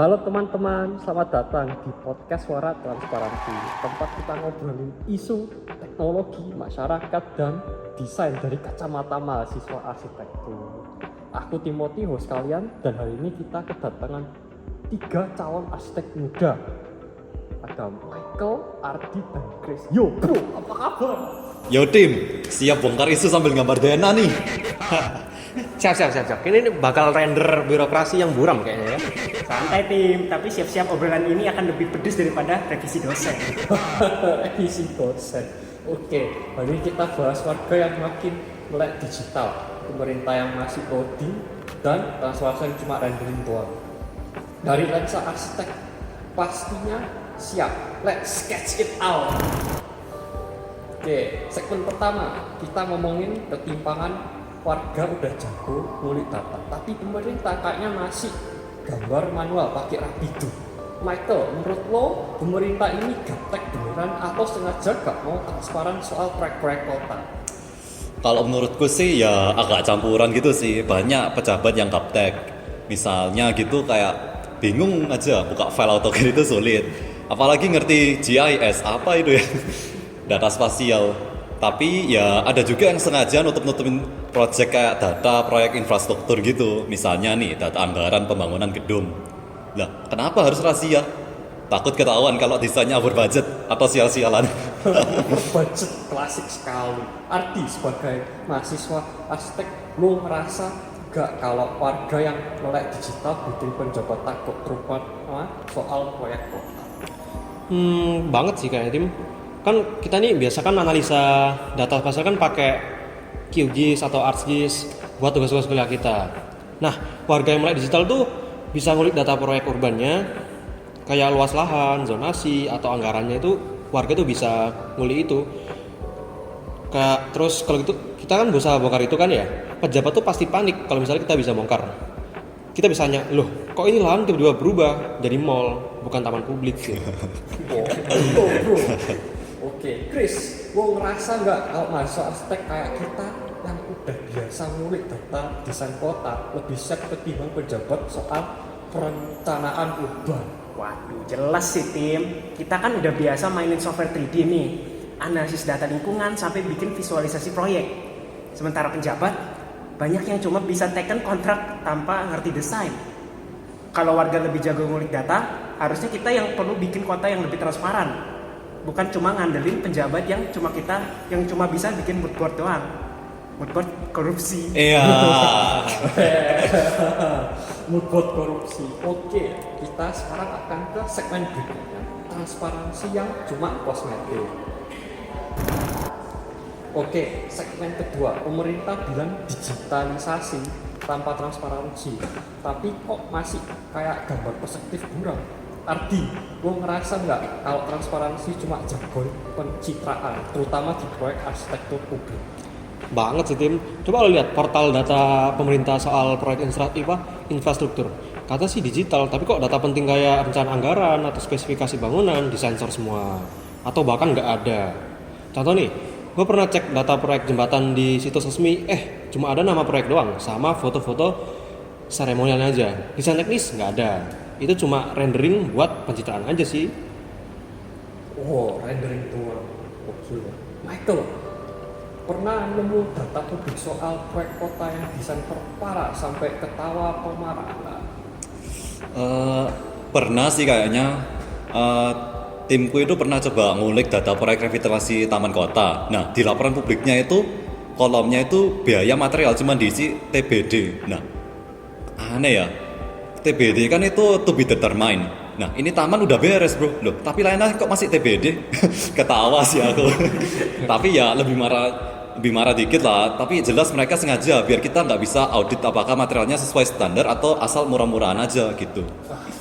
Halo teman-teman, selamat datang di podcast Suara Transparansi, tempat kita ngobrolin isu teknologi, masyarakat, dan desain dari kacamata mahasiswa arsitektur. Aku Timothy, host kalian, dan hari ini kita kedatangan 3 calon arsitek muda. Ada Michael, Ardi, dan Chris. Yo bro, apa kabar? Yo tim, siap bongkar isu sambil gambar DNA nih. Siap. Ini bakal render birokrasi yang buram kayaknya ya. Santai tim, tapi siap-siap obrolan ini akan lebih pedes daripada revisi dosen. Revisi dosen. Oke, hari ini kita bahas warga yang makin melek digital, pemerintah yang masih coding, dan transformasi yang cuma rendering doang. Dari lensa arsitek, pastinya siap. Let's sketch it out. Oke, segmen pertama kita ngomongin ketimpangan warga udah jago ngulik data, tapi pemerintah kayaknya masih gambar manual pakai Rapido. Michael, menurut lo pemerintah ini gaptek beneran atau sengaja gak mau transparan soal proyek-proyek kota? Kalau menurutku sih ya agak campuran gitu sih. Banyak pejabat yang gaptek. Misalnya gitu kayak bingung aja buka file AutoCAD itu sulit. Apalagi ngerti GIS apa itu ya. Data spasial. Tapi ya ada juga yang sengaja nutup-nutupin proyek kayak data proyek infrastruktur gitu. Misalnya nih data anggaran pembangunan gedung. Lah kenapa harus rahasia? Takut ketahuan kalau desainnya over budget atau sial-sialan. Budget klasik sekali. Arti sebagai mahasiswa arsitek, lo ngerasa gak kalau warga yang melek digital bikin penjabat takut terutama soal proyek kota? Banget sih kayaknya tim. Kan kita nih biasa kan analisa data spasial kan pakai QGIS atau ArcGIS buat tugas-tugas kuliah kita. Nah, warga yang melek digital tuh bisa ngulik data proyek urbannya, kayak luas lahan, zonasi, atau anggarannya itu warga tuh bisa ngulik itu. Kayak terus kalau gitu kita kan berusaha bongkar itu kan ya. Pejabat tuh pasti panik kalau misalnya kita bisa bongkar. Kita bisa nanya, loh kok ini lahan tiba-tiba berubah jadi mall, bukan taman publik sih. Bro. Oke, Chris, lo ngerasa nggak kalau mahasiswa arsitek kayak kita yang udah biasa ngulik data desain kota lebih siap ketimbang pejabat soal perencanaan urban? Waduh, jelas sih tim. Kita kan udah biasa mainin software 3D nih, analisis data lingkungan sampai bikin visualisasi proyek. Sementara penjabat, banyak yang cuma bisa teken kontrak tanpa ngerti desain. Kalau warga lebih jago ngulik data, harusnya kita yang perlu bikin kota yang lebih transparan. Bukan cuma ngandelin penjabat yang cuma bisa bikin mood board doang. Mood board korupsi. Iya. Mood board korupsi. Oke, kita sekarang akan ke segmen berikutnya, transparansi yang cuma kosmetik. Oke, segmen kedua, pemerintah bilang digitalisasi tanpa transparansi, tapi kok masih kayak gambar perspektif buram. Ardi, lo ngerasa nggak kalau transparansi cuma jargon pencitraan, terutama di proyek arsitektur publik? Banget sih tim. Coba lo lihat portal data pemerintah soal proyek infrastruktur. Kata sih digital, tapi kok data penting kayak rencana anggaran atau spesifikasi bangunan disensor semua, atau bahkan nggak ada. Contoh nih, gue pernah cek data proyek jembatan di situs resmi, cuma ada nama proyek doang, sama foto-foto seremonialnya aja. Desain teknis nggak ada. Itu cuma rendering buat pencitraan aja sih. Oh, rendering doang. Oke. Michael, pernah nemu data publik soal proyek kota yang desain parah sampai ketawa atau marah nggak? Pernah sih kayaknya. Timku itu pernah coba ngulik data proyek revitalisasi taman kota. Nah, di laporan publiknya itu kolomnya itu biaya material cuma diisi TBD. Nah, aneh ya. TBD kan itu to be determined. Nah, ini taman udah beres, bro. Loh, tapi lainnya kok masih TBD? Ketawa sih aku. Tapi ya lebih marah dikit lah. Tapi jelas mereka sengaja biar kita nggak bisa audit apakah materialnya sesuai standar atau asal murah-murahan aja gitu.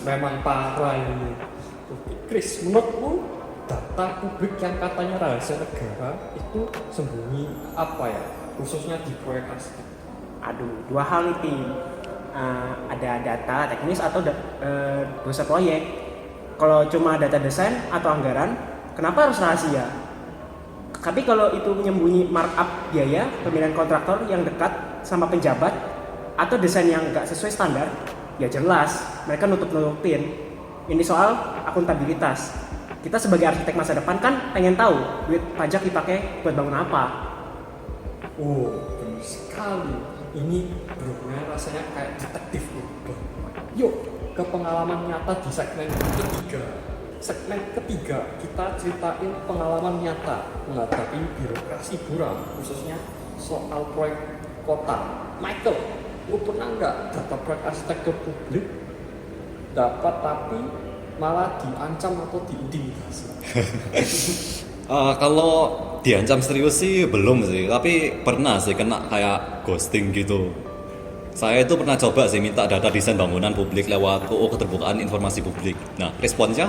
Memang parah ini. Oke, Chris, menurutmu data publik yang katanya rahasia negara itu sembunyi apa ya? Khususnya di proyek arsitek. Aduh, dua hal nih tim. Ada data teknis atau dosa proyek. Kalau cuma data desain atau anggaran, kenapa harus rahasia? Tapi kalau itu menyembunyi markup biaya pemilihan kontraktor yang dekat sama penjabat atau desain yang nggak sesuai standar, Ya jelas, mereka nutup-nutupin. Ini soal akuntabilitas. Kita sebagai arsitek masa depan kan pengen tahu duit pajak dipakai buat bangun apa. Oh, benar sekali. Ini bro-nya rasanya kayak detektif udah. Yuk ke pengalaman nyata di segmen ketiga. Segmen ketiga kita ceritain pengalaman nyata menghadapi birokrasi buram, khususnya soal proyek kota. Michael, lu pernah nggak data proyek arsitektur publik dapat tapi malah diancam atau diintimidasi? Kalau diancam serius sih belum sih, tapi pernah sih kena kayak ghosting gitu. Saya itu pernah coba sih minta data desain bangunan publik lewat UU Keterbukaan Informasi Publik. Nah, responsnya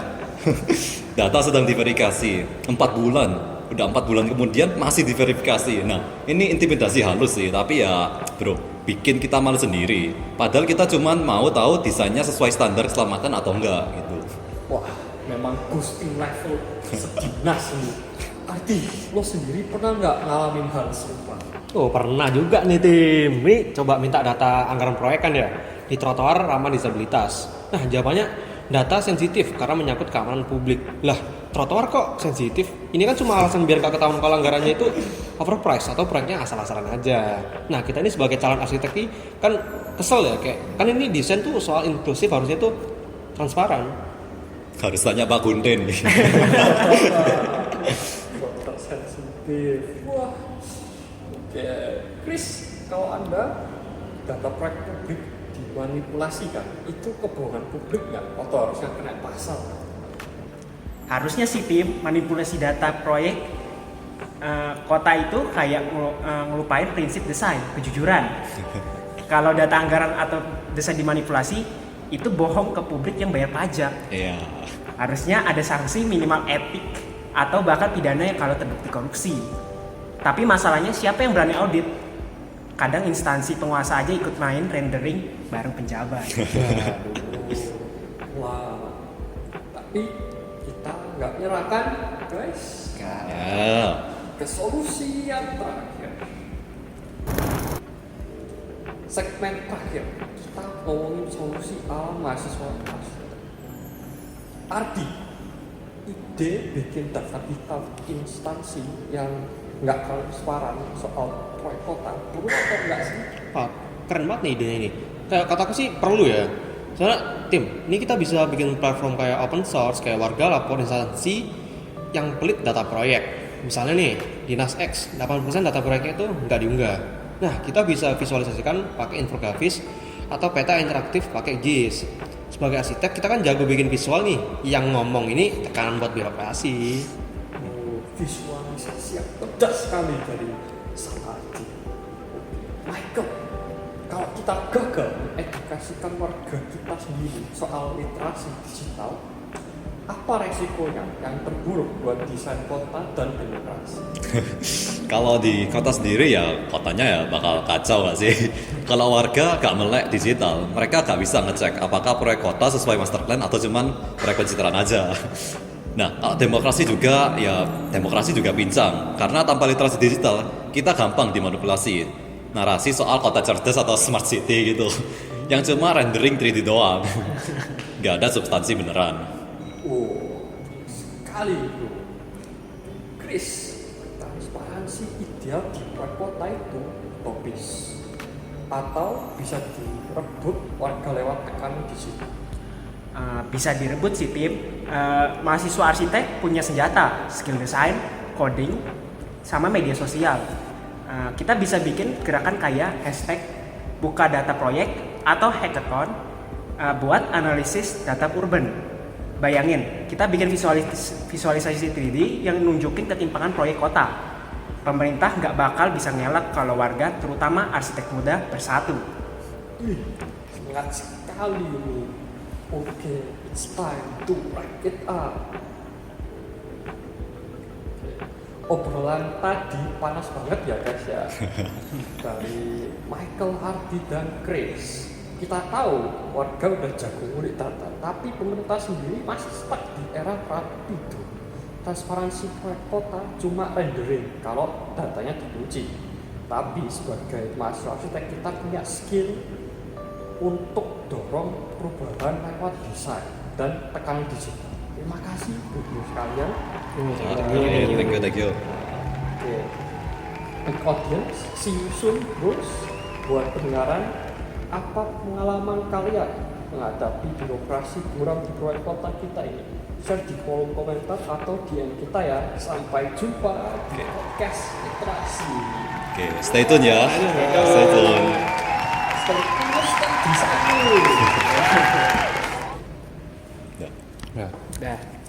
data sedang diverifikasi 4 bulan. Udah 4 bulan kemudian masih diverifikasi. Nah, ini intimidasi halus sih, tapi ya bro, bikin kita malu sendiri. Padahal kita cuman mau tahu desainnya sesuai standar keselamatan atau enggak gitu. Wah, memang ghosting level sedinas ini. Arti, lo sendiri pernah nggak ngalamin hal serupa? Oh pernah juga nih tim. Ini coba minta data anggaran proyek kan ya di trotoar ramah disabilitas. Nah jawabannya data sensitif karena menyangkut keamanan publik. Lah trotoar kok sensitif? Ini kan cuma alasan biar gak ketahuan kalau anggarannya itu overpriced atau proyeknya asal-asalan aja. Nah kita ini sebagai calon arsitek nih kan kesel ya kayak kan ini desain tuh soal inklusif harusnya tuh transparan. Harus tanya Pak Gunten nih. Dokter sensitif. Wah. Oke, Chris, kalau Anda data proyek publik dimanipulasi kan, itu kebohongan publik nggak? Atau harusnya kena pasal? Harusnya sih tim manipulasi data proyek kota itu kayak ngelupain prinsip desain, kejujuran. Kalau data anggaran atau desain dimanipulasi, itu bohong ke publik yang bayar pajak. Iya. Harusnya ada sanksi minimal etik atau bahkan pidana yang kalau terbukti korupsi. Tapi masalahnya siapa yang berani audit? Kadang instansi penguasa aja ikut main rendering bareng penjabat. Wah, tapi kita nggak nyerah kan, guys? Ya. Ke solusi yang terakhir. Segmen terakhir kita ngomongin solusi ala mahasiswa arsitek. Ardi, ide bikin daftar hitam instansi yang nggak transparan soal proyek kota perlu atau enggak sih? Wah, keren banget nih idenya ini. Kayak kataku sih perlu ya. Soalnya tim, ini kita bisa bikin platform kayak open source, kayak warga lapor instansi yang pelit data proyek. Misalnya nih, Dinas X, 80% data proyeknya itu nggak diunggah. Nah, kita bisa visualisasikan pakai infografis atau peta interaktif pakai GIS. Sebagai arsitek, kita kan jago bikin visual nih. Yang ngomong ini tekanan buat birokrasi. Oh, visualisasi yang pedas sekali dari Sang Ardi. Michael, kalau kita gagal edukasikan warga kita sendiri soal literasi digital, apa resikonya yang terburuk buat desain kota dan demokrasi? Kalau di kota sendiri ya kotanya ya bakal kacau gak sih? Kalau warga gak melek digital, mereka gak bisa ngecek apakah proyek kota sesuai master plan atau cuman proyek pencitraan aja. Nah, kalau demokrasi juga pincang karena tanpa literasi digital kita gampang dimanipulasi. Narasi soal kota cerdas atau smart city gitu, yang cuma rendering 3D doang, gak ada substansi beneran. Oh, sekali bro. Chris, transparansi ideal di proyek kota itu utopis atau bisa direbut warga lewat tekanan di situ? Bisa direbut sih tim. Mahasiswa arsitek punya senjata, skill design, coding, sama media sosial. Kita bisa bikin gerakan kayak hashtag buka data proyek atau hackathon buat analisis data urban. Bayangin, kita bikin visualisasi 3D yang nunjukin ketimpangan proyek kota. Pemerintah nggak bakal bisa ngelak kalau warga, terutama arsitek muda, bersatu. Sangat sekali ini. Oke, it's time to wrap it up. Obrolan tadi panas banget ya guys ya. Dari Michael, Ardi, dan Chris. Kita tahu warga udah jago ngulik data, tapi pemerintah sendiri masih stuck di era Rapido. Transparansi proyek kota cuma rendering kalau datanya dikunci. Tapi sebagai mahasiswa arsitek kita punya skill untuk dorong perubahan lewat desain dan tekanan digital. Terima kasih ibu sekalian. Thank you. Oke. Big audience, see you soon, bros. Buat pendengaran, apa pengalaman kalian menghadapi birokrasi buram di proyek kota kita ini? Share di kolom komentar atau DM kita ya. Sampai jumpa di podcast literasi. Oke, stay tune ya. Stay tune. Stay di sana. Ya. Dah.